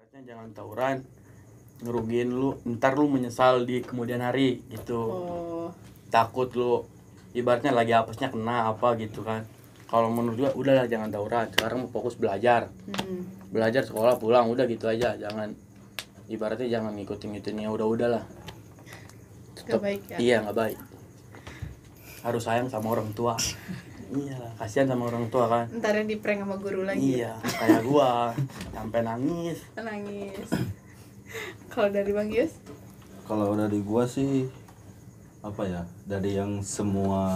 Ibaratnya jangan tawuran ngerugiin lu, ntar lu menyesal di kemudian hari gitu. Takut lu ibaratnya lagi apesnya kena apa gitu kan. Kalau menurut gua udahlah jangan tawuran, sekarang fokus belajar. Belajar, sekolah, pulang, udah gitu aja. Jangan ibaratnya jangan ngikutin-ngikutin ya udahlah. Gak baik ya? Iya, nggak baik. Harus sayang sama orang tua. Iya, kasihan sama orang tua kan. Ntar yang di prank sama guru lagi. Iya, kayak gua sampai nangis. Kalau dari Bang Yus? Kalau dari gua sih apa ya, dari yang semua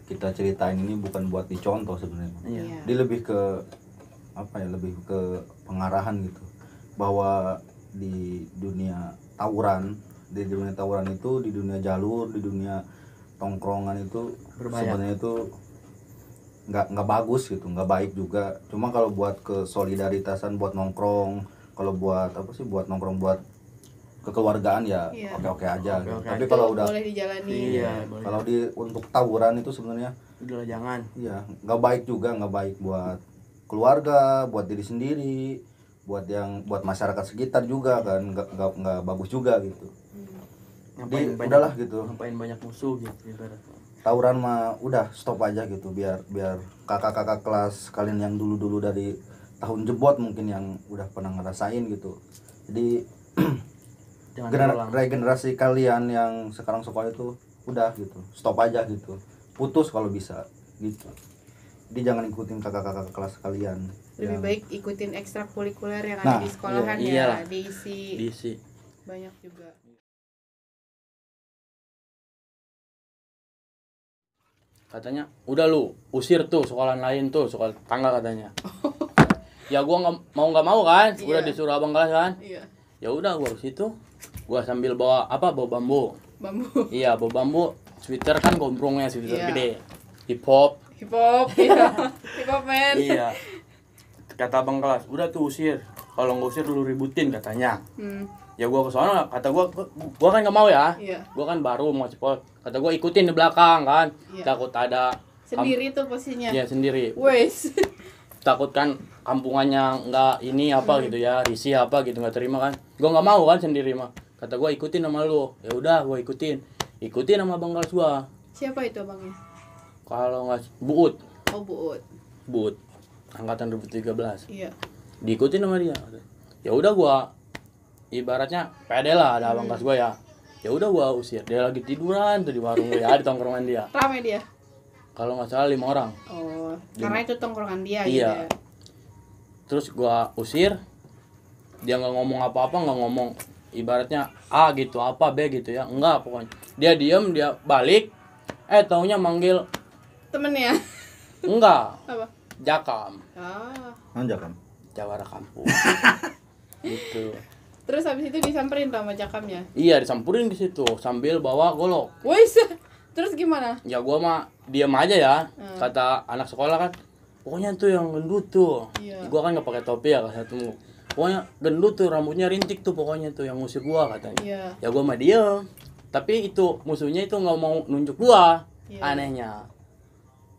kita ceritain ini bukan buat dicontoh sebenarnya. Iya. Dia lebih ke apa ya, lebih ke pengarahan gitu, bahwa di dunia tawuran itu, di dunia jalur, di dunia tongkrongan itu Berbahaya. sebenarnya itu nggak bagus gitu, nggak baik juga. Cuma kalau buat kesolidaritasan, buat nongkrong, kalau buat apa sih, buat nongkrong, buat kekeluargaan ya oke aja. Oke. Tapi kalau udah boleh dijalani. Iya, kalau untuk tawuran itu sebenarnya udahlah jangan. iya nggak baik juga, nggak baik buat keluarga, buat diri sendiri, buat masyarakat sekitar juga kan, nggak bagus juga gitu. Jadi udahlah gitu, Ngapain banyak musuh gitu ibaratnya. tawuran mah udah stop aja gitu, biar kakak-kakak kelas kalian yang dulu dari tahun jebot mungkin yang udah pernah ngerasain gitu. Jadi regenerasi kalian yang sekarang sekolah itu udah gitu, stop aja gitu, putus kalau bisa gitu. Jadi jangan ikutin kakak-kakak kelas kalian. Lebih baik ikutin ekstrakurikuler yang Nah, ada di sekolahan iyalah. ya, diisi. Banyak juga. Katanya udah lu usir tuh sekolah lain tuh, sekolah tangga katanya. Ya gua nggak mau kan, udah disuruh abang kelas kan. Iya. Ya udah gua ke situ, gua sambil bawa bambu. Iya, bawa bambu, sweater kan gombrongnya, sweater gede, hip hop Iya. Hip hop man. Iya, kata abang kelas udah tuh usir, kalau nggak usir lu ributin katanya. Ya gua kesana, kata gua kan nggak mau ya. Iya. Gua kan baru mau cepot, kata gua ikutin di belakang kan. Iya. Takut ada Sendiri tuh posisinya. Iya sendiri. Wes. Takut kan kampungannya nggak ini apa gitu ya, risih apa gitu, nggak terima kan. Gua nggak mau kan sendiri mah. Kata gua ikutin sama lu. Ya udah gua ikutin sama abang kelas gua. Siapa itu abangnya? Kalau nggak Buut. Oh, Buut. Angkatan 2013. Iya. Diikutin sama dia. Ya udah gua ibaratnya pede lah, ada abang kelas gua ya. Ya udah gua usir. Dia lagi tiduran tuh di warung ya, di tongkrongan dia. Ramai dia. Kalau nggak salah 5 orang. Oh, karena itu tongkrongan dia Iya. gitu ya. Terus gua usir, dia nggak ngomong apa-apa, nggak ngomong ibaratnya A gitu, apa B gitu ya, enggak pokoknya. Dia diem, dia balik, taunya manggil Temennya. enggak, Apa? Jakam, Anjak kan. Jawara kampung. Gitu. Terus habis itu disamperin tuh sama jakamnya. Iya, disampurin di situ sambil bawa golok. Wes. Terus gimana? Ya gua mah diem aja ya. Kata anak sekolah kan, pokoknya tuh yang gendut tuh. Iya. Gua kan nggak pakai topi ya, satu. Pokoknya gendut tuh, rambutnya rintik tuh, pokoknya tuh yang ngusir gua katanya. Iya. Ya gua mah diem. Tapi itu musuhnya itu nggak mau nunjuk gua. Iya. Anehnya.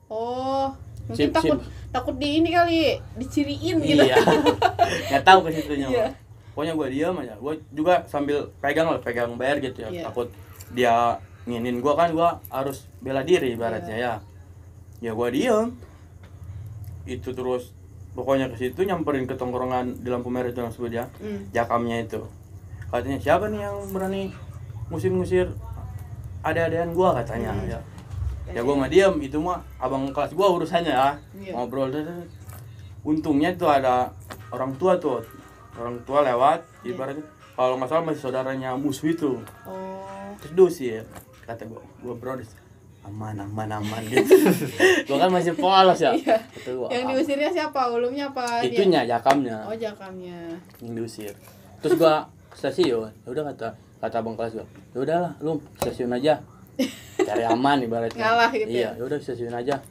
Oh, mungkin Sip. takut di ini kali, diciriin gitu. Iya. Nggak tahu ke situnya. Iya. Pokoknya gua diem aja. Gua juga sambil pegang bayar gitu ya. Iya. Takut dia nginin gua kan, gua harus bela diri ibaratnya ya. Ya gua diem. Itu terus pokoknya ke situ nyamperin ke tongkrongan di lampu merah itu yang sebut ya. Jakamnya itu. Katanya siapa nih yang berani ngusir-ngusir ada-adaan gua katanya ya. Ya gua mah diem, itu mah abang kelas gua urusannya ya. Iya. Ngobrol. Untungnya tuh ada orang tua lewat, ibaratnya kalau nggak salah masih saudaranya musuh itu. Oh. Terus diusir, kata gua bro aman gitu. Gua kan masih polos ya. Iya. Kata gua, Yang diusirnya siapa? Ulumnya apa? itunya jakamnya Oh, jakamnya. yang diusir. Terus gua ke stasiun. Ya udah kata abang kelas gua, ya udahlah lu stasiun aja, cari aman ibaratnya. Ngalah gitu. Iya, ya udah stasiun aja.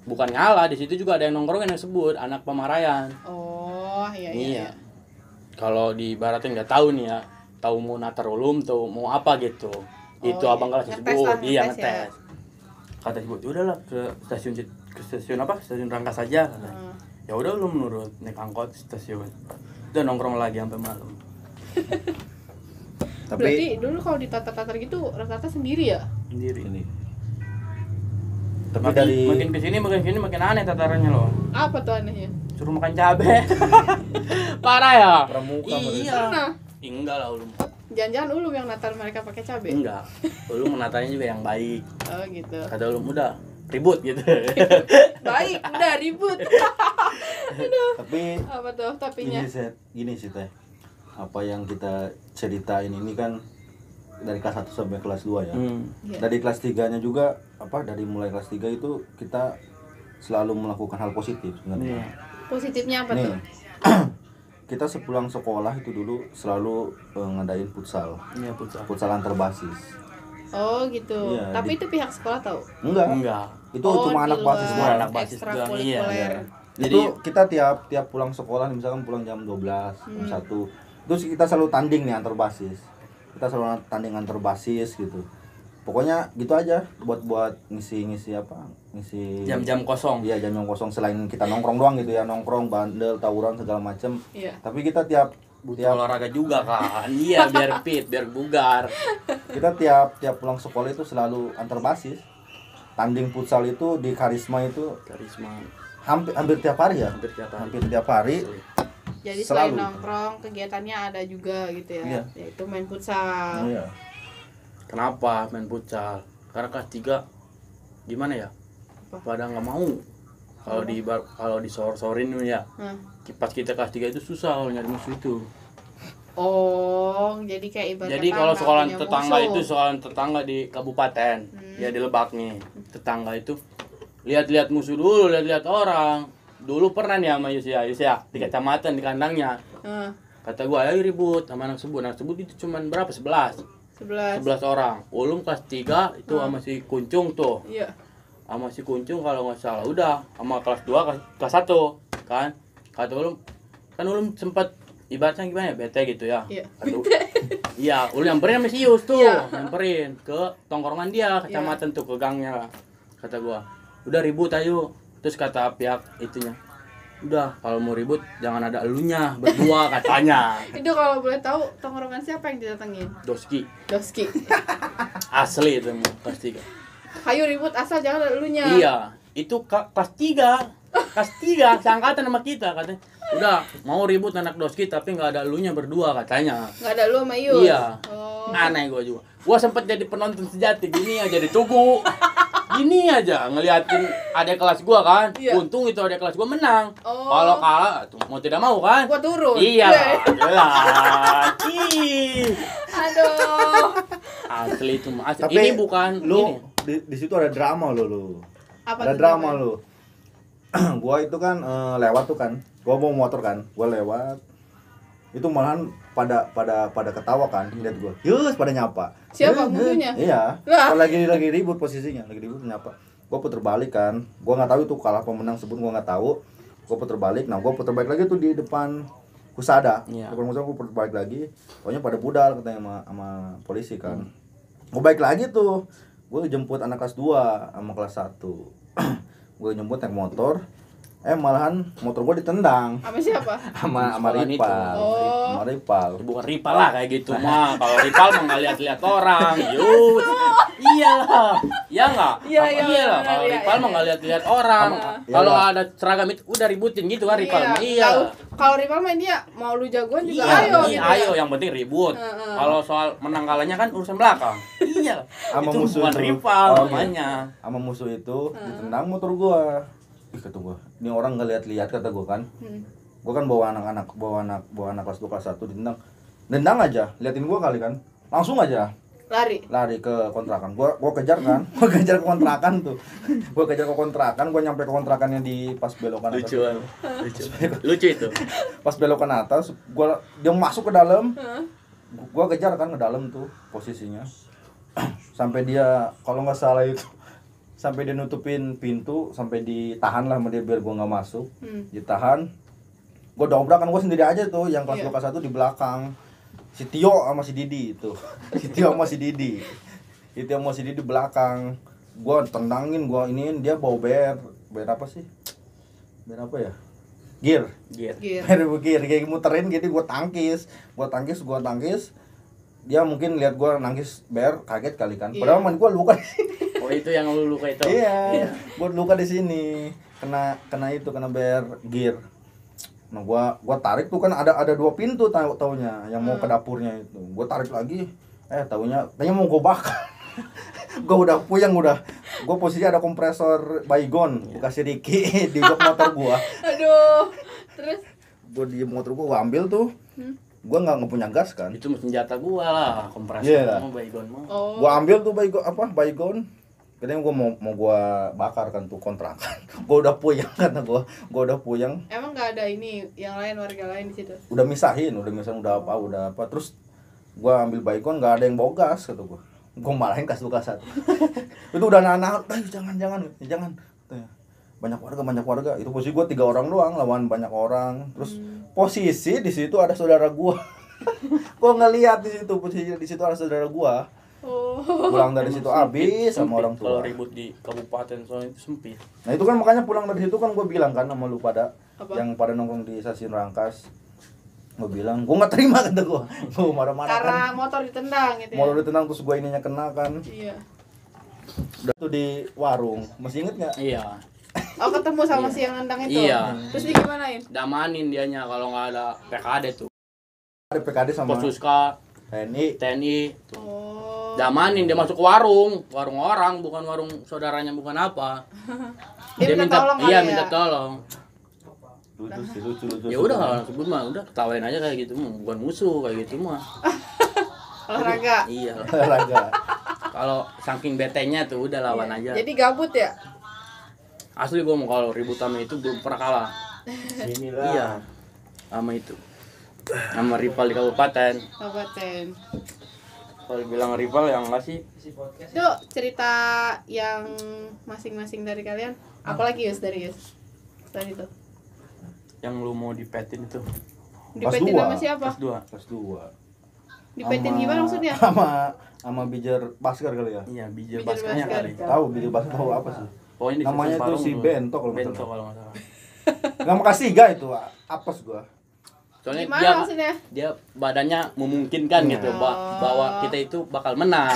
Bukan ngalah, di situ juga ada yang nongkrong yang sebut anak Pamarayan. Oh, iya. Kalau di Baratin nggak tahu nih ya, tahu mau natar ulum, tahu mau apa gitu. Itu abang kelas sebut, iya ngetes. Kata sebut, udahlah ke stasiun apa? Stasiun Rangkas saja. Ya udah lu menurut naik angkot stasiun. Udah nongkrong lagi sampai malam. Tapi Berarti dulu kalau ditatar-tatar gitu rata-rata sendiri ya? Sendiri. ini. Tapi Makin, dari makin kesini makin aneh tatarannya loh. Apa tuh anehnya? Suruh makan cabe. Parah ya? Pramuka Iya. Pernah? Enggak lah ulum. Jangan-jangan ulum yang natar mereka pakai cabai? Enggak. Ulum menatanya juga yang baik. Oh gitu. Kata ulum udah ribut gitu. Baik, udah ribut. tapi Apa tuh tapinya? gini sih teh. Apa yang kita ceritain ini kan dari kelas 1 sampai kelas 2 ya. Iya. Dari kelas 3-nya juga dari mulai kelas 3 itu kita selalu melakukan hal positif sebenarnya. Iya. Positifnya apa Nih, tuh? kita sepulang sekolah itu dulu selalu ngadain futsal. Iya pucat. Futsal antar basis. Oh gitu. Iya, Tapi itu pihak sekolah tahu. Enggak. Itu cuma di anak luar basis Cuma doang. anak basis doang, iya. ekstrakurikuler. Jadi Itu kita tiap pulang sekolah misalkan pulang jam 12, jam 1. Terus kita selalu tanding nih antar basis. Kita selalu tanding antar basis gitu. Pokoknya gitu aja buat ngisi jam-jam kosong. Iya, jam kosong selain kita nongkrong doang gitu ya, nongkrong, bandel, tawuran segala macem. Iya. Tapi kita tiap Olahraga juga kan. Iya, biar fit, biar bugar. tiap pulang sekolah itu selalu antar basis. Tanding futsal itu di Karisma itu Karisma hampir tiap hari ya. hampir tiap hari. Hampir tiap hari. Jadi selain Selalu. nongkrong, kegiatannya ada juga gitu ya. Iya. Yaitu main futsal. Iya. Kenapa main futsal? Karena kelas 3 gimana ya? Apa? Pada nggak mau. Kalau disor-sorin ya. Hah. Pas kita kelas 3 itu susah kalau nyari musuh itu. Oh, jadi kayak ibarat Jadi kalau sekolah punya tetangga musuh. itu sekolah tetangga di kabupaten, ya di Lebak nih. Tetangga itu lihat-lihat musuh dulu, lihat-lihat orang. Dulu pernah nih sama Yus ya, di kecamatan di kandangnya. Hah, Kata gua, ayo ribut sama anak sebut itu cuman berapa? 11 11. orang. Ulum kelas 3 itu sama si Kuncung tuh. Iya. Sama si Kuncung kalau nggak salah udah sama kelas 2 kelas 1 kan. Kata Ulum kan Ulum sempat ibaratnya gimana ya, bete gitu ya. Iya. Kata, iya, Ulum nyamperin sama si Yus tuh, Iya. nyamperin ke tongkrongan dia, kecamatan tuh, ke gangnya. Kata gua, udah ribut ayo. Terus kata pihak itunya, udah kalau mau ribut jangan ada elunya berdua katanya. Itu kalau boleh tahu tongkrongan siapa yang didatengin? Doski Doski. asli itu pasti. Ayo ribut asal jangan ada elunya. Iya, itu kelas 3 seangkatan sama kita katanya. Udah mau ribut anak Doski tapi nggak ada elunya berdua katanya. Nggak ada lu sama Yus. Iya. Oh. Aneh gua juga. Gua sempet jadi penonton sejati gini aja ditunggu. Gini aja ngeliatin adik kelas gua kan. Iya. Untung itu adik kelas gua menang. Oh. Kalau kalah tuh mau tidak mau kan. Gua turun. Iya. Iya. Jelas. Ih. Aduh. Asli itu mah. Asli. Tapi Ini bukan lu ini. di situ ada drama lu. Apa Ada tuh drama namanya? lu. Gua itu kan lewat tuh kan. Gua bawa motor kan. Gua lewat. Itu malahan pada ketawa kan lihat gua. Yus pada nyapa. Siapa musuhnya? Iya. Lah. Lagi ribut posisinya, lagi ribut nyapa. Gua puter balik kan. Gua nggak tahu itu kalah pemenang sebut gua nggak tahu. Gua puter balik. Nah, gua puter balik lagi tuh di depan Husada. Iya. Depan Husada gua puter balik lagi. Pokoknya pada budal katanya sama polisi kan. Gua balik lagi tuh. Gua jemput anak kelas 2 sama kelas 1. Gua jemput naik motor. Malahan motor gua ditendang Sama siapa? sama Sekolahan itu. Ripal. Oh. Sama Ripal. Bukan Ripal lah kayak gitu mah. Kalau Ripal mah nggak lihat-lihat orang, yus. Iyalah, iya nggak? Iya, iya, Iyalah. benar, Kalau iya, Ripal iya, mah nggak lihat-lihat orang. Iya. Kalau Iyalah. ada seragam itu udah ributin gitu kan Ripal. Tahu. Iya. Kalau Ripal main dia mau lu jagoan juga Iya, ayo iya, gitu. ayo Ya. yang penting ribut. Heeh. Kalau soal menang kalahnya kan urusan belakang. Iya. Sama Itu musuh bukan itu. Ripal Oh, iya. namanya. Sama musuh itu ditendang motor gua. Ih, kata gua, ini orang nggak lihat kata gua kan. Gua kan bawa anak kelas 2 kelas 1 ditendang. Nendang aja, liatin gua kali kan. Langsung aja lari ke kontrakan. Gua kejar kan. Gua kejar ke kontrakan tuh. Gua kejar ke kontrakan, gua nyampe ke kontrakannya di pas belokan atas. Lucu itu. Pas belokan atas, dia masuk ke dalam. Gua kejar kan ke dalam tuh posisinya. Sampai dia kalau nggak salah itu sampai dia nutupin pintu, sampai ditahan lah sama dia biar gua nggak masuk. Ditahan. Gua dobrak kan, gua sendiri aja tuh, yang kelas Iya. 2 kelas 1 di belakang. Si Tio sama si Didi itu. Si Tio sama si Didi. Itu yang masih di belakang. Gua tendangin, gua iniin, dia bawa ber apa sih? Ber apa ya? gear. Gear. Gear. Gear kayak muterin gitu, gue tangkis. Dia mungkin lihat gue nangkis bear, kaget kali kan. Padahal man gue luka. Oh itu yang lu luka itu. Iya. Gue luka di sini. Kena bear gear. Nah gua tarik tuh kan ada 2 pintu taunya yang mau ke dapurnya itu. Gua tarik lagi, taunya mau gue bakar. Gua udah puyeng udah. Gua posisi ada kompresor Baygon, gua kasih Ricky di jok motor gua. Aduh. Terus Gua di motor gua ambil tuh. Gua nggak punya gas kan. Itu senjata gua lah, kompresor Iya. sama Baygon mah. oh. Gua ambil tuh Baygon. Kadang gua mau gua bakar kan tuh kontrakan. Gua udah puyeng karena gua udah puyeng. Emang nggak ada ini yang lain, warga lain di situ? Udah misahin udah apa. Terus gua ambil Baygon nggak ada yang bawa gas kata gua. Gua malahin kas satu. Itu udah anak-anak, jangan. Banyak warga. Itu posisi gua 3 orang doang lawan banyak orang. Terus posisi di situ ada saudara gua. Gua ngeliat di situ posisi di situ ada saudara gua. Oh. Pulang dari situ habis sama orang Kalau tua. ribut di kabupaten soalnya itu sempit. Nah itu kan makanya pulang dari situ kan gua bilang kan sama lu pada Apa? yang pada nongkrong di stasiun Rangkas. Gua bilang, gua nggak terima kata gua. Gua marah-marah kan. Karena motor ditendang gitu ya? Mau ditendang terus gua ininya kena kan. Iya. Udah tuh di warung. Masih inget nggak? Iya. Oh, ketemu sama si yang nendang itu? Iya. Terus digimanain? Damanin dianya kalau nggak ada PKD tuh. Ada PKD sama Posuska, TNI. TNI. Oh. Damanin dia masuk ke warung orang, bukan warung saudaranya, bukan apa. Dia minta tolong kali iya, ya? minta tolong. Lucu. Ya udah kalau sebut mah udah ketawain aja kayak gitu mah, bukan musuh kayak gitu mah. Olahraga. Iya. Olahraga. Kalau saking betenya tuh udah lawan aja. Jadi gabut ya? Asli gua mau kalau ribut sama itu belum pernah kalah. Inilah. Iya. Sama itu. Sama rival di kabupaten. Kabupaten. Kalau bilang rival yang enggak sih? Itu cerita yang masing-masing dari kalian. Apalagi Yus dari Yus? Tadi itu. Yang lu mau dipetin itu. Dipetin sama siapa? Kelas 2. Kelas 2. Dipetin gimana maksudnya? Sama Bijar Basker kali ya. Iya, Bijar Bijar Baskernya Basker. kali. Tahu Bijar Basker tahu apa sih? Pokoknya di Namanya Stasiun tuh Parung si tuh. Bento kalau nggak Bento salah. kalau nggak salah. Nama kasih ga itu apes gua. Soalnya Gimana dia maksudnya? dia badannya memungkinkan gitu Oh. bahwa kita itu bakal menang.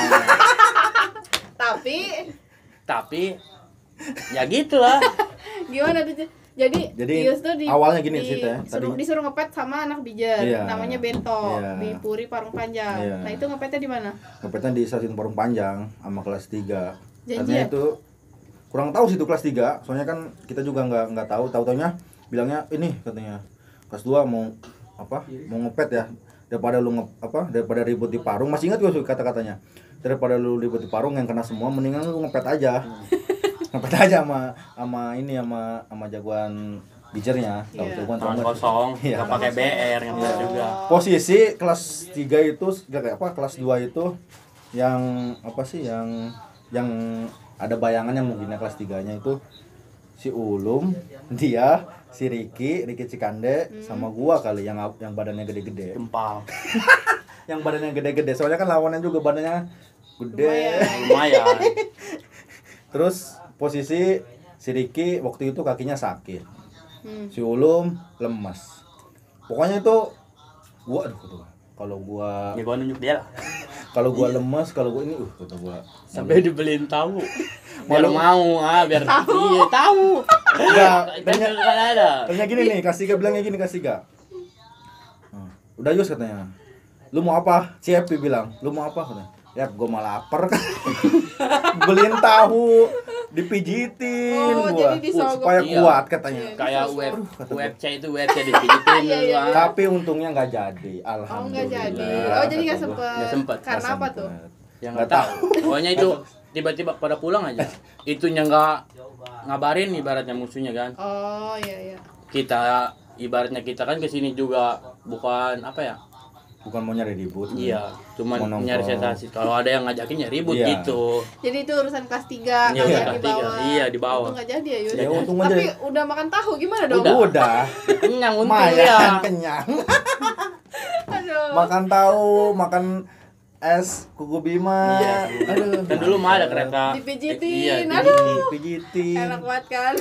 Tapi ya gitulah. Gimana tuh? Jadi Yus tuh awalnya gini ceritanya. disuruh ngepet sama anak Bijar. Iya. Namanya Bento. Iya. Di Puri Parung Panjang. Iya. Nah, itu ngepetnya di mana? Ngepetnya di stasiun Parung Panjang sama kelas 3. Janjian? Katanya itu kurang tahu sih itu kelas 3. Soalnya kan kita juga nggak tahu-taunya bilangnya ini katanya kelas 2 mau ngepet ya. Daripada ribut di Parung. Masih ingat gue kata-katanya. Daripada lu ribut di Parung yang kena semua mendingan lu ngepet aja. Ngepet aja sama jagoan bijernya. Iya. Tangan kosong, Iya. nggak pakai BR nggak juga. Posisi kelas 3 itu kelas 2 itu yang yang ada bayangannya mungkin kelas 3-nya itu si Ulum, dia, si Ricky Cikande sama gua kali yang badannya gede-gede. Gempal. Yang badannya gede-gede. Soalnya kan lawannya juga badannya gede. Lumayan. Terus posisi si Ricky waktu itu kakinya sakit. Si Ulum lemas. Pokoknya itu gua kalau gua Ya gua nunjuk dia lah. kalau gua lemas, kalau gua ini kata gua Sampai dibeliin tahu. Biar mau, biar iya tahu. enggak. Kan ada. Tanya gini nih, Kasiga bilangnya gini Kasiga. Udah Yus katanya. Lu mau apa? Si Happy bilang, lu mau apa katanya? Ya gua malah lapar kan. Beliin tahu, dipijitin Oh, gua jadi disogok. supaya Iya. kuat katanya. Kayak kata gua. UFC itu UFC dipijitin Iya, iya, dulu. Tapi untungnya nggak jadi. Oh, Alhamdulillah. nggak jadi. Oh, jadi nggak kata gua. sempet. Nggak sempet. Karena Nggak apa sempet. tuh? Yang Nggak nggak tahu. Pokoknya itu tiba-tiba pada pulang aja. Itunya nggak ngabarin ibaratnya musuhnya kan. Oh, iya. Kita ibaratnya kita kan kesini juga bukan apa ya? Bukan mau nyari ribut. Iya, cuman Mau nongkrong. nyari sensasi. Kalau ada yang ngajakin ya ribut Iya. gitu. Jadi itu urusan kelas 3 Iya, kalian kelas di tiga. bawah. Iya, di bawah. Untung nggak jadi ya, Yus. Ya untung aja. Tapi udah makan tahu gimana dong? Udah. Kenyang untung Lumayan ya. kenyang. Aduh. Makan tahu, makan es kuku Bima. Iya. Aduh. Kan dulu mah ada kereta. Dipijitin. Iya, Aduh. Pijitin. Enak banget kan?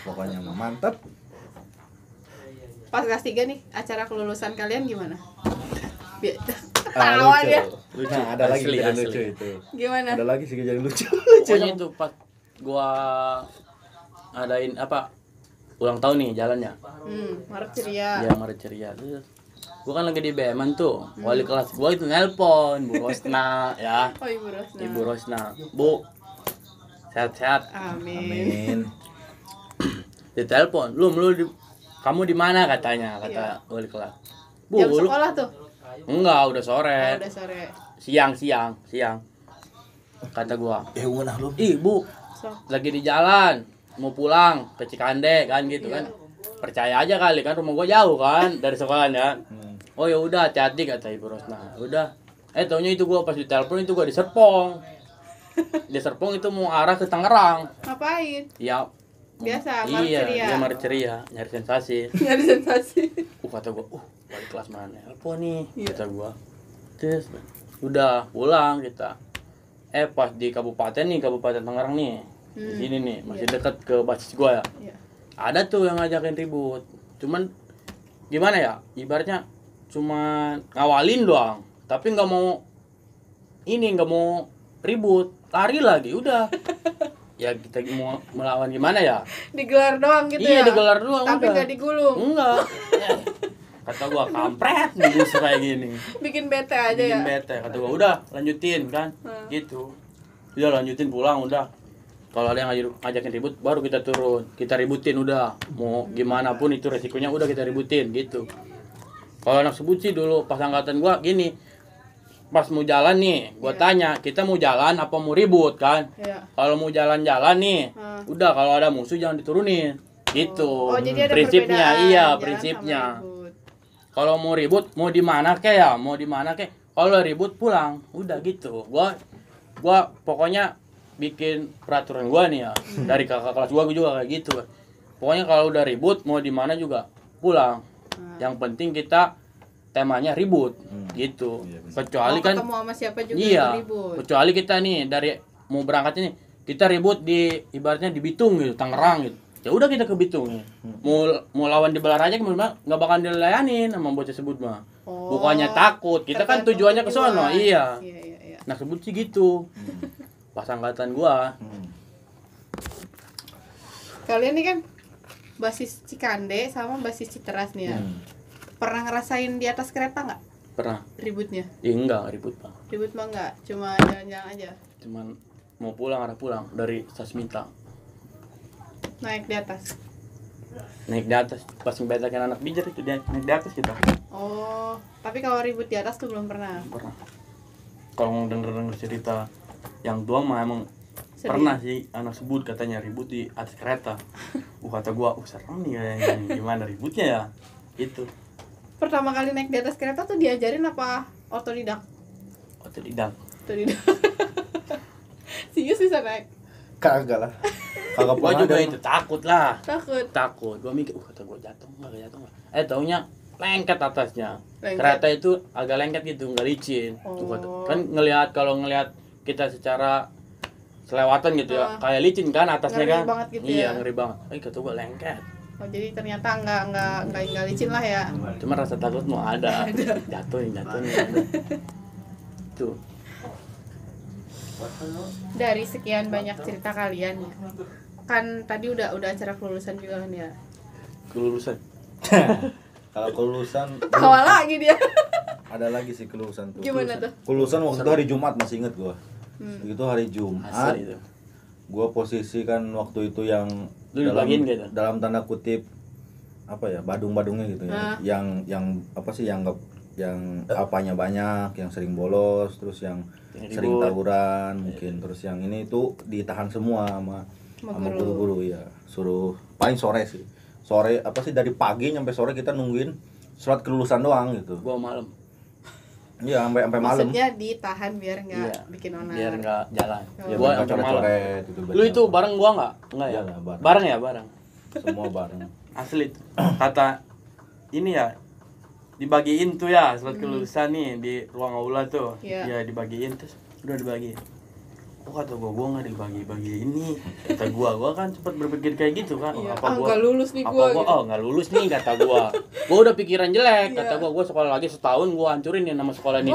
Pokoknya mah mantap. pas kelas 3 nih acara kelulusan kalian gimana? Ah, Tawa lucu. dia. Lucu. Nah, ada lagi Asli, kejadian asli. lucu itu. Gimana? Ada lagi sih kejadian lucu. Pokoknya itu pas gua adain apa ulang tahun nih jalannya. Maret ceria. Ya Maret ceria. Terus gua kan lagi di BM-an tuh. Wali kelas gua itu nelpon Bu Rosna ya. Oh, Ibu Rosna. Ibu Rosna. Bu, sehat-sehat. Amin. Amin. Ditelepon, kamu di mana katanya, kata wali kelas. Bu, Jam lu sekolah tuh. enggak, udah sore. Udah sore. Siang. Kata gua, Mana lu? "Ih, Bu, So, lagi di jalan, mau pulang ke Cikande kan gitu kan." Percaya aja kali kan rumah gua jauh kan dari sekolahnya. Oh ya udah, hati-hati kata Ibu Rosna. Udah. Taunya itu gua pas ditelepon itu gua di Serpong. Di Serpong itu mau arah ke Tangerang. ngapain? Ya Biasa, Maret iya, ceria. dia Maret ceria, nyari sensasi. Nyari sensasi. Kata gua, balik kelas mana? Apa nih? Iya. Kata gua. Terus udah pulang kita. Pas di Kabupaten Tangerang nih. Di sini nih, masih dekat ke basis gua ya. Iya. Ada tuh yang ngajakin ribut. Cuman gimana ya? Ibaratnya cuma ngawalin doang, tapi nggak mau ribut, lari lagi udah. Ya kita mau melawan gimana ya? Digelar doang gitu Iya, ya. digelar doang, Tapi udah. nggak digulung. Enggak. Kata gua kampret digusur kayak gini. Bikin bete aja ya. Bikin bete. Kata gua udah lanjutin kan. Gitu. Udah lanjutin pulang udah. Kalau ada yang ngajakin ribut baru kita turun. Kita ributin udah. Mau gimana pun itu resikonya udah kita ributin gitu. Kalau anak sebut sih dulu pas angkatan gua gini. Pas mau jalan nih, gua tanya, kita mau jalan apa mau ribut kan? Iya. Kalau mau jalan-jalan nih, udah kalau ada musuh jangan diturunin. Gitu. Oh, jadi ada prinsipnya, perbedaan iya, jalan prinsipnya. sama ribut. Kalau mau ribut, mau di mana kek ya? Mau di mana kek? Kalau ribut pulang, udah gitu. Gua pokoknya bikin peraturan gua nih ya. Dari kakak kelas gua juga kayak gitu. Pokoknya kalau udah ribut, mau di mana juga pulang. Yang penting kita temanya ribut gitu. Kecuali Mau kan ketemu sama siapa juga iya. itu ribut. Kecuali kita nih dari mau berangkat ini, kita ribut di ibaratnya di Bitung gitu, Tangerang gitu. Ya udah kita ke Bitung ya. Mau lawan di Balaraja gimana nggak bakal dilayanin sama bocah sebut mah. Oh, Bukannya takut, kita kan tergantung tujuannya ke sono. tujuan. Iya. Iya. Nah, sebut sih gitu. Pas angkatan gua. Kalian nih kan basis Cikande sama basis Citeras nih ya. Pernah ngerasain di atas kereta nggak Pernah. ributnya? Enggak ribut, Pak. Ribut mah nggak, cuma jalan-jalan aja. Cuman mau pulang arah pulang dari Sasmita. Naik di atas. Naik di atas pas ngebetakin anak bijar itu dia naik di atas kita. Oh, tapi kalau ribut di atas tuh belum pernah. Pernah. Kalau denger cerita yang tua mah emang Sedih. pernah sih anak sebut katanya ribut di atas kereta. Kata gua, serem nih kayaknya. Gimana ributnya ya? Itu. Pertama kali naik di atas kereta tuh diajarin apa otodidak? Otodidak. Otodidak. Serius bisa naik? Kagak lah. Kagak Gua pernah. juga ada. itu takut lah. Takut. Gua mikir, kata gua jatuh nggak. Taunya lengket atasnya. Lengket. Kereta itu agak lengket gitu, nggak licin. Tuh, kan kalau ngelihat kita secara selewatan gitu ya, kayak licin kan atasnya Ngeri kan. banget gitu Iya, ya. ngeri banget. Kata gua lengket. Oh, jadi ternyata nggak licin lah ya. Cuma rasa takut mau ada. Jatuh nih ada. Tuh. Dari sekian banyak cerita kalian ya. Kan tadi udah acara kelulusan juga kan ya. Kelulusan. Kalau kelulusan Tawa lagi dia. ada lagi sih kelulusan tuh. Gimana tuh? Kelulusan waktu itu hari Jumat masih inget gua. Itu hari Jumat. Asli itu. Gua posisi kan waktu itu yang Lu dibagiin gitu? dalam tanda kutip apa ya, badung-badungnya gitu ya. Yang apa sih yang apanya banyak, yang sering bolos, terus yang sering tawuran mungkin, terus yang ini itu ditahan semua sama guru-guru ya. Suruh paling sore sih. Sore apa sih dari pagi sampai sore kita nungguin surat kelulusan doang gitu. Gua malam. Iya, sampai malam. Maksudnya ditahan biar nggak Iya. bikin onar. Biar enggak jalan. Ya, Gua mereka sampai malam. coret-coret gitu. Lu itu bareng gua enggak? Enggak ya? Iyalah, bareng. Bareng ya, bareng. Semua bareng. Asli tuh. Kata ini ya dibagiin tuh ya surat kelulusan nih di ruang aula tuh. Iya. Ya dibagiin terus udah dibagiin. oh kata gua nggak dibagi-bagi ini. Kata gua kan sempat berpikir kayak gitu kan. Iya. Apa gua Nggak lulus nih apa gua. gua Gitu. oh nggak lulus nih kata gua. Gua udah pikiran jelek. Iya. Kata gua sekolah lagi setahun gua hancurin nih nama sekolah ini.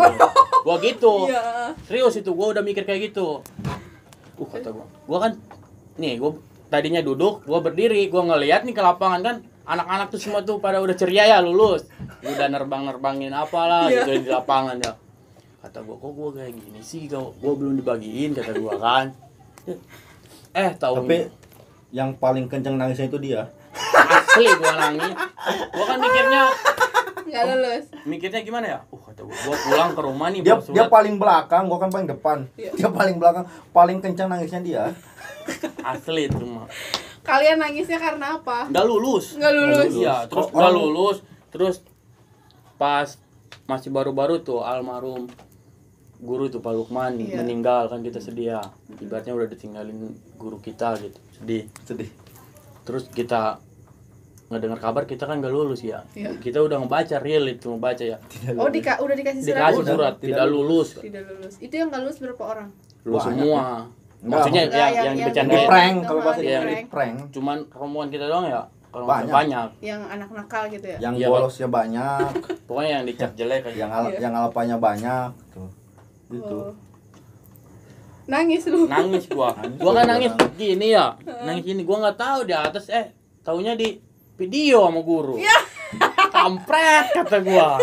Gua gitu. Iya. Serius itu gua udah mikir kayak gitu. Kata gua kan nih gua tadinya duduk, gua berdiri, gua ngeliat nih ke lapangan kan anak-anak tuh semua tuh pada udah ceria ya lulus. Udah nerbangin apalah Iya. gitu di lapangan ya. Kata gua kok gua kayak gini sih, gua belum dibagiin kata gua kan. Tahu Tapi yang paling kenceng nangisnya itu dia. asli gua nangis. Gua kan Nggak lulus. mikirnya gimana ya? Kata gua pulang ke rumah nih Dia bawa dia surat. paling belakang, gua kan paling depan. Iya. Dia paling belakang, paling kencang nangisnya dia. Asli itu mah. Kalian nangisnya karena apa? Nggak lulus. Nggak lulus. Iya, terus Kok nggak orang- lulus, terus pas masih baru-baru tuh almarhum guru tuh Pak Lukman Iya. meninggal kan kita sedih ya. Ibaratnya udah ditinggalin guru kita gitu, sedih. Sedih. Terus kita ngedengar kabar kita kan nggak lulus ya. Iya. Kita udah ngebaca ngebaca ya. Oh, udah dikasih surat. Dikasih Udah, surat tidak tidak lulus. Tidak lulus. Itu yang nggak lulus berapa orang? Lulus Banyak, semua. Enggak, Maksudnya maksudnya yang yang Di bercandain. prank Itu kalau mah bahasa di dia prank. prank. Cuman rombongan kita doang ya. Kalau nggak Banyak. banyak. Yang anak nakal gitu ya? Yang Iya, bolosnya banyak, Pokoknya yang dicap jelek aja. yang alpanya banyak tuh. Gitu. Oh. Nangis lu. Nangis gua. Gua kan nangis gini ya. Nangis gini gua nggak tahu di atas taunya di video sama guru. Kampret kata gua.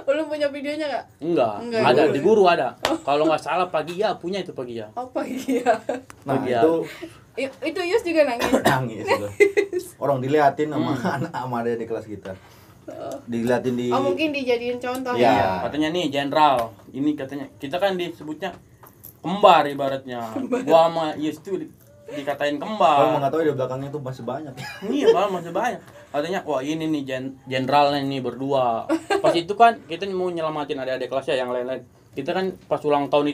Lu punya videonya nggak? Enggak, Enggak, ada guru. di guru ada. Kalau nggak salah pagi ya punya itu pagi ya. Apa iya? Nah, Iya. itu Itu Yus juga nangis. nangis gua. Orang diliatin sama anak sama ada di kelas kita. Diliatin di Oh, mungkin dijadiin contoh Iya. ya. Katanya nih jenderal. Ini katanya kita kan disebutnya kembar ibaratnya. Gua sama Yus tuh dikatain Kalau kembar. nggak tahu di belakangnya tuh masih banyak. Iya, Bang, masih banyak. Katanya, wah ini nih jenderalnya nih berdua. Pas itu kan kita mau nyelamatin adik-adik kelasnya yang lain-lain. Kita kan pas ulang tahun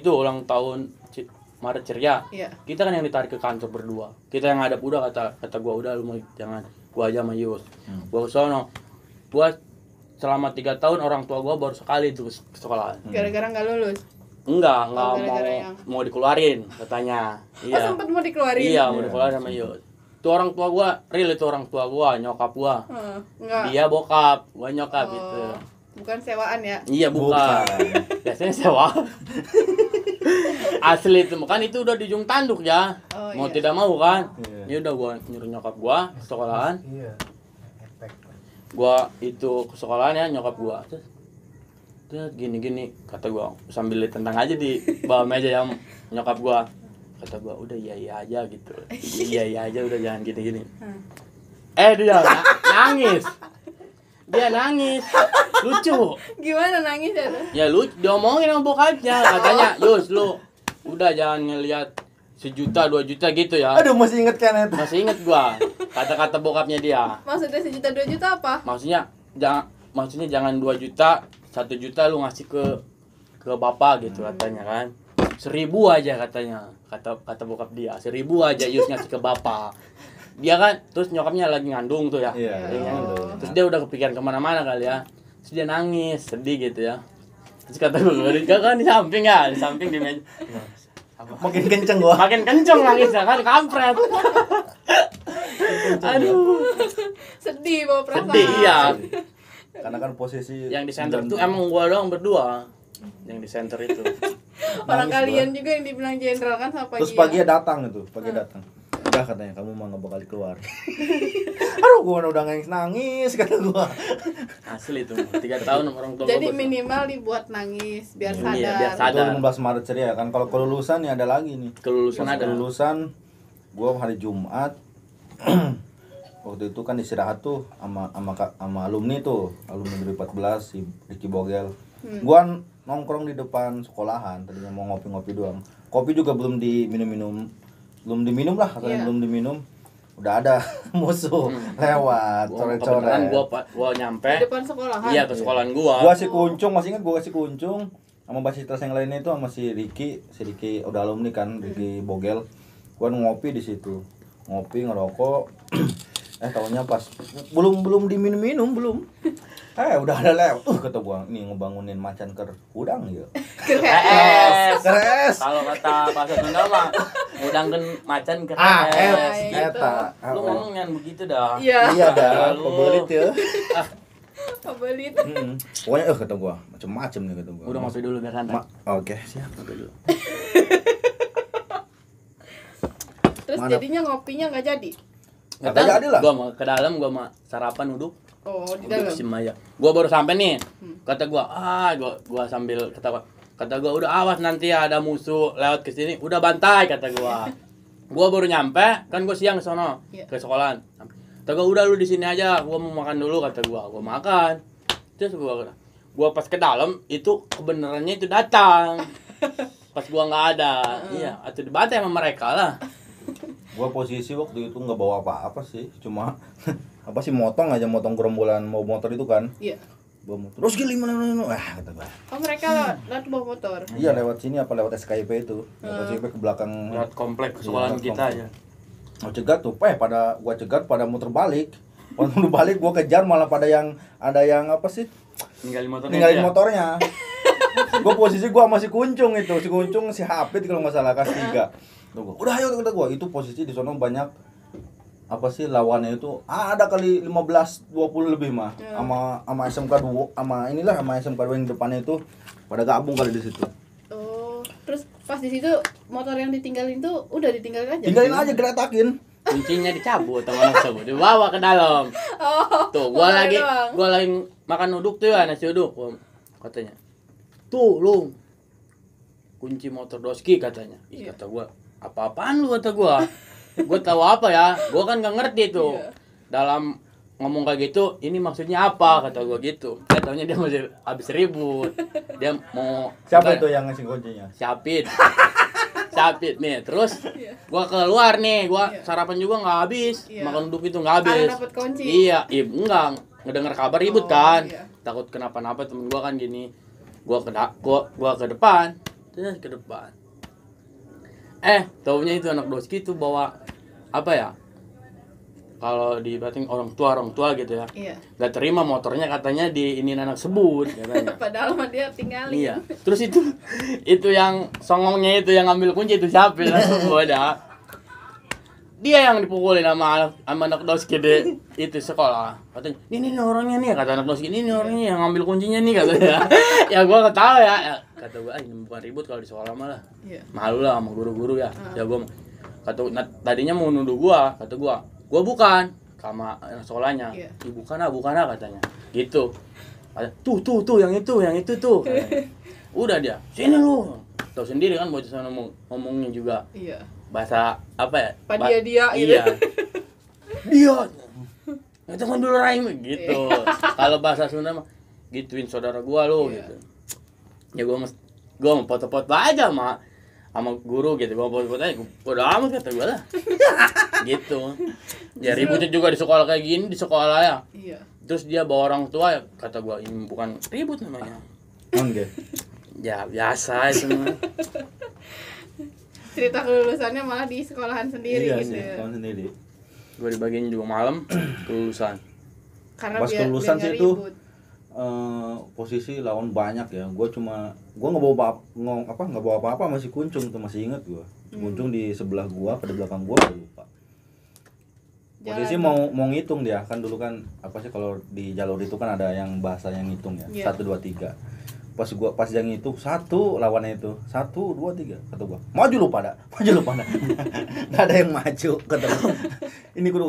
Maret ceria. Iya. Kita kan yang ditarik ke kantor berdua. Kita yang ngadep udah kata gua udah lu mau jangan. Gua aja sama Yus. Gua ke sono. Gua selama 3 tahun orang tua gua baru sekali tuh ke sekolah. Gara-gara nggak lulus. Enggak gara-gara mau dikeluarin katanya. Oh, sempet mau dikeluarin. Iya, mau dikeluarin sama Yus. Itu orang tua gua, real itu orang tua gua, nyokap gua. Enggak. Dia bokap, gua nyokap gitu. Bukan sewaan ya. Iya bukan. Biasanya sewa. Asli itu kan itu udah di ujung tanduk ya. Oh, Mau iya. tidak mau kan. Iya. Ya udah gua nyuruh nyokap gua ke sekolahan. Iya. Gua itu ke sekolahan ya nyokap gua. Terus gini kata gua sambil ditentang aja di bawah meja yang nyokap gua. Kata gua udah iya aja gitu. Iya aja udah jangan gini. Dia nangis. Dia nangis. Lucu. Gimana nangis ya tuh? Ya lu diomongin sama bokapnya katanya, "Yus lu udah jangan ngelihat 1 juta 2 juta gitu ya." Aduh, masih inget kan itu. Masih inget gua kata-kata bokapnya dia. Maksudnya 1 juta 2 juta apa? Maksudnya jangan 2 juta 1 juta lu ngasih ke bapak gitu katanya kan. 1.000 aja katanya. Kata bokap dia, 1.000 aja Yus ngasih ke bapak. Dia kan terus nyokapnya lagi ngandung tuh ya. Iya. Lagi ngandung. Oh. Terus dia udah kepikiran kemana-mana kali ya. Terus dia nangis, sedih gitu ya. Terus kata gue, kan di samping di meja. Makin kenceng gua. Makin kenceng nangisnya kan, kampret. Aduh. Sedih bawa perasaan. Sedih, iya. Karena kan posisi Yang di center itu emang gua doang berdua. Yang di center itu. Orang Nangis kalian juga yang dibilang jenderal kan sama Terus Gia. pagi datang itu, datang. Udah katanya kamu mah nggak bakal keluar. Aduh, gua udah nangis kata gua. Asli itu. 3 tahun orang tua Jadi gua minimal dibuat nangis biar sadar. Iya, biar Itu sadar. 15 Maret ceria kan. Kalau kelulusan nih ada lagi nih. Kelulusan Pas ada. kelulusan gua hari Jumat. Waktu itu kan istirahat tuh sama alumni tuh, alumni 2014 si Ricky Bogel. Gua nongkrong di depan sekolahan, tadinya mau ngopi-ngopi doang. Kopi juga belum diminum lah, katanya Iya. belum diminum. Udah ada musuh lewat, Kebetulan coret-coret. gua nyampe. Di depan sekolahan. Iya, ke sekolahan gua. Gua si Kuncung, masih ingat gua si Kuncung sama basitas yang lainnya itu sama si Ricky udah alumni kan, Ricky Bogel. Gua ngopi di situ. Ngopi ngerokok. Taunya pas belum diminum belum. Udah ada lewat. Kata gua nih ngebangunin macan udang ya. Keres. Kalau kata bahasa Sunda mah udang macan keres. Eta. Lu ngomongnya begitu dah. Iya dah, pebelit ya. Pebelit. Pokoknya kata gua macem-macem nih kata gua. Udah ngopi dulu biar santai. Oke, siap. Ngopi dulu. Terus Mana? jadinya ngopinya nggak jadi. Kata jadi lah. Gua mau ke dalam, gua mau sarapan uduk. Oh, di Uduk dalam. si Maya. Gua baru sampai nih. Kata gua, gua sambil kata gua udah awas nanti ada musuh lewat ke sini, udah bantai kata gua. Gua baru nyampe, kan gua siang ke sono, Iya. ke sekolahan. Kata gua udah lu di sini aja, gua mau makan dulu kata gua. Gua makan. Terus gua pas ke dalam itu kebenarannya itu datang. Pas gua nggak ada. Iya, atau dibantai sama mereka lah. Gua posisi waktu itu nggak bawa apa-apa sih, cuma apa sih motong gerombolan mau motor itu kan. Iya. Bawa motor. Terus gimana? Kata gua. Oh, mereka lewat bawa motor. Iya lewat sini apa lewat SKIP itu. Lewat SKIP ke belakang. Lewat komplek sekolahan Iya, kita komplek. aja. Mau cegat tuh, gua cegat pada muter balik. Pas muter balik gua kejar malah ada yang apa sih? Ninggalin motornya. Gua posisi gua masih kuncung itu, si Hafid kalau nggak salah kelas 3. Tuh, udah ayo kata gua, itu posisi di sono banyak apa sih lawannya itu ada kali 15-20 lebih mah sama SMK 2 sama SMK 2 yang depannya itu pada gabung kali di situ. Oh, terus pas di situ motor yang ditinggalin tuh udah ditinggalin aja. Tinggalin aja geretakin. Kuncinya dicabut sama anak tersebut, dibawa ke dalam. Oh, Tuh, motornya doang. gua lagi makan uduk tuh ya, nasi uduk. Katanya, "Tuh, lu kunci motor Doski," katanya. Ih, Iya. kata gua, "Apa-apaan lu?" kata gua. Gua tahu apa ya? Gua kan nggak ngerti tuh. Iya. Dalam ngomong kayak gitu, ini maksudnya apa? Kata gua gitu. Saya taunya dia masih habis ribut. Dia mau Siapa itu yang ngasih kuncinya? Syapit. Syapit nih. Terus Iya. gua keluar nih, gua Iya. sarapan juga nggak habis. Iya. Makan uduk itu nggak habis. Karena dapet kunci. Iya, enggak. Ngedenger kabar ribut Oh, kan. iya. Takut kenapa-napa temen gua kan gini. Gua ke depan. Terus ke depan. Taunya itu anak Doski tuh bawa apa ya? Kalau di Bating orang tua gitu ya. Iya. Gak terima motornya katanya di ini anak sebut katanya. Padahal mah dia tinggalin. Iya. Terus itu yang songongnya itu yang ngambil kunci itu siapa? Langsung gua ada. Dia yang dipukulin sama anak Doski di itu sekolah. Katanya, "Ini orangnya nih," kata anak Doski. "Ini orangnya yang ngambil kuncinya nih," katanya. Ya gua enggak tahu ya. Kata gua, "Ini bukan ribut kalau di sekolah malah. Iya. Malu lah sama guru-guru ya." Ya gua tadinya mau nuduh gua, kata gua bukan sama anak sekolahnya. Iya. Bukan katanya. Gitu. Kata, tuh yang itu tuh. Katanya. Udah dia, "Sini lu." Tahu sendiri kan bocah sana ngomongnya juga Iya. bahasa apa ya? Dia gitu. Iya. Dia. Itu kan dulu Raim gitu. Kalau bahasa Sunda mah gituin saudara gua lu Iya. gitu. Ya gua mau foto-foto aja sama guru gitu. Gua foto-foto aja. Udah amat kata gua lah. Gitu. Ya ributnya juga di sekolah kayak gini, di sekolah ya. Iya. Terus dia bawa orang tua ya, kata gua ini bukan ribut namanya. Oke. Ya biasa itu mah. Cerita kelulusannya malah di sekolahan sendiri Iya gitu sih, ya. kamu sendiri. Gua dibagiin juga malam kelulusan. Karena Pas kelulusan biar sih nggak itu ribut. posisi lawan banyak ya. Gua nggak bawa apa-apa, masih kuncung tuh, masih inget gua. Kuncung di sebelah gua, pada belakang gua gua lupa. Posisi Jalan. mau ngitung dia kan dulu kan apa sih kalau di jalur itu kan ada yang bahasa yang ngitung ya. Iya. 1 2 3. Pas yang itu satu lawannya itu 1 2 3 kata gua. Maju lu pada. Enggak ada yang maju kata gua. Ini kudu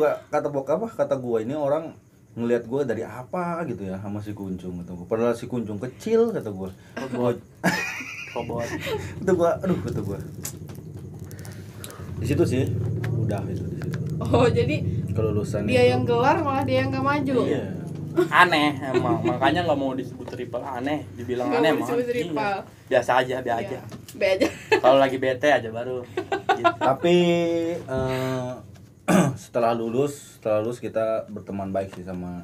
kata gua ini orang ngelihat gua dari apa gitu ya sama si Kuncung kata gua. Padahal si Kuncung kecil kata gua. Robot. Kata gua. Di situ sih udah itu di situ. Oh, jadi Kelulusan dia itu. yang gelar malah dia yang nggak maju. Iya. Aneh emang, makanya nggak mau disebut triple, aneh, dibilang Nggak aneh mau emang. disebut triple. Iya. Biasa aja, be Iya. aja. Be aja. Kalau lagi bete aja baru. Gitu. Tapi setelah lulus kita berteman baik sih sama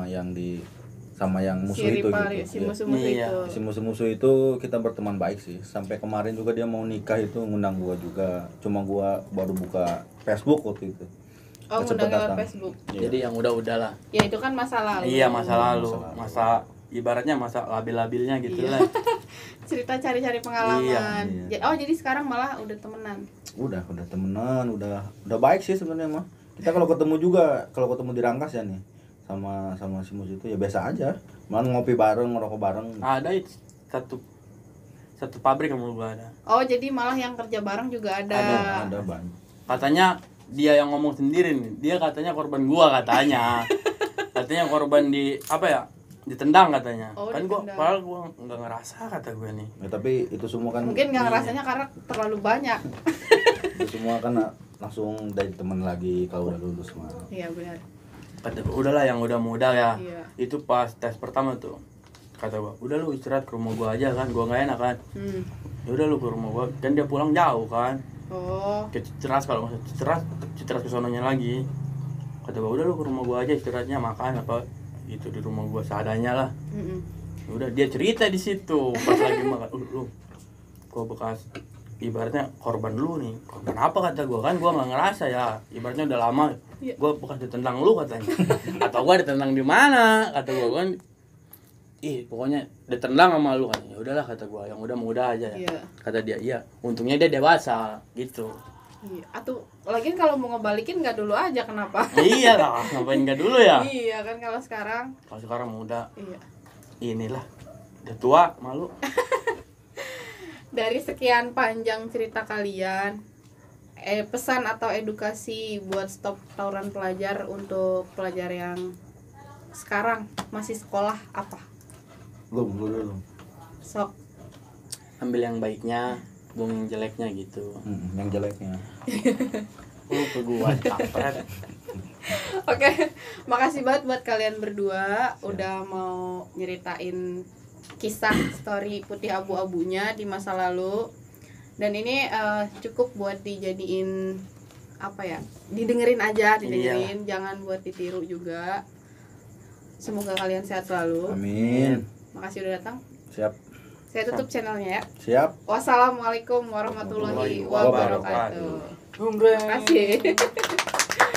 yang musuh Si itu Ripar, gitu. si Iya. musuh-musuh Iya. itu. Si musuh-musuh itu kita berteman baik sih. Sampai kemarin juga dia mau nikah itu ngundang gua juga. Cuma gua baru buka Facebook waktu itu. Oh, Nggak sempet ngundang lewat datang. Facebook. Iya. Jadi yang udah-udah lah. Ya itu kan masa lalu. Iya, masa lalu. Masa lalu. Masa ibaratnya masa labil-labilnya gitu Iya. lah. Cerita cari-cari pengalaman. Iya. Oh, jadi sekarang malah udah temenan. Udah temenan, udah baik sih sebenarnya mah. Kita kalau ketemu di Rangkas ya nih sama si Mus itu ya biasa aja. Malah ngopi bareng, ngerokok bareng. Ada satu pabrik yang gua ada. Oh, jadi malah yang kerja bareng juga ada. Ada banyak. Katanya dia yang ngomong sendiri nih. Dia katanya korban gua katanya. Katanya korban ditendang katanya. Oh, Kan gua ditendang. padahal gua enggak ngerasa kata gua nih. Ya, tapi itu semua kan Mungkin nggak ngerasanya karena terlalu banyak. itu semua kan langsung dari teman lagi kalau udah lulus mah. Iya benar. Kata gua, udahlah yang udah muda ya. Iya. Itu pas tes pertama tuh. Kata gua, udah lu istirahat ke rumah gua aja kan, gua nggak enak kan. Ya udah lu ke rumah gua, kan dia pulang jauh kan. Oh, Ke Citeras kalau nggak salah, Citeras ke sononya lagi. Kata gua, udah lu ke rumah gua aja istirahatnya, makan apa itu di rumah gua seadanya lah. Ya udah dia cerita di situ pas lagi makan, lu gua bekas ibaratnya korban lu nih. Korban apa kata gua, kan gua nggak ngerasa ya, ibaratnya udah lama Iya. gua bekas ditendang lu katanya. Atau gua ditendang di mana kata gua kan. Pokoknya ditendang sama lu kan. Ya udahlah kata gua, yang udah muda aja ya. Iya. Kata dia, iya, untungnya dia dewasa gitu. iya. Atau lagian kalau mau ngebalikin nggak dulu aja kenapa? Iya lah, ngapain enggak dulu ya? Iya kan kalau sekarang. Kalau sekarang muda, Iya. inilah udah tua, malu. Dari sekian panjang cerita kalian, pesan atau edukasi buat stop tawuran pelajar untuk pelajar yang sekarang masih sekolah apa? Belum. Sok. Ambil yang baiknya, buang yang jeleknya gitu. Yang jeleknya. Ke gua kampret. Oke, makasih banget buat kalian berdua udah mau nyeritain kisah story putih abu-abunya di masa lalu. Dan ini cukup buat dijadiin didengerin aja, jangan buat ditiru juga. Semoga kalian sehat selalu. Amin. Makasih udah datang. Siap. Saya tutup channelnya ya. Siap. Wassalamualaikum warahmatullahi wabarakatuh. Gumbreng. Terima kasih.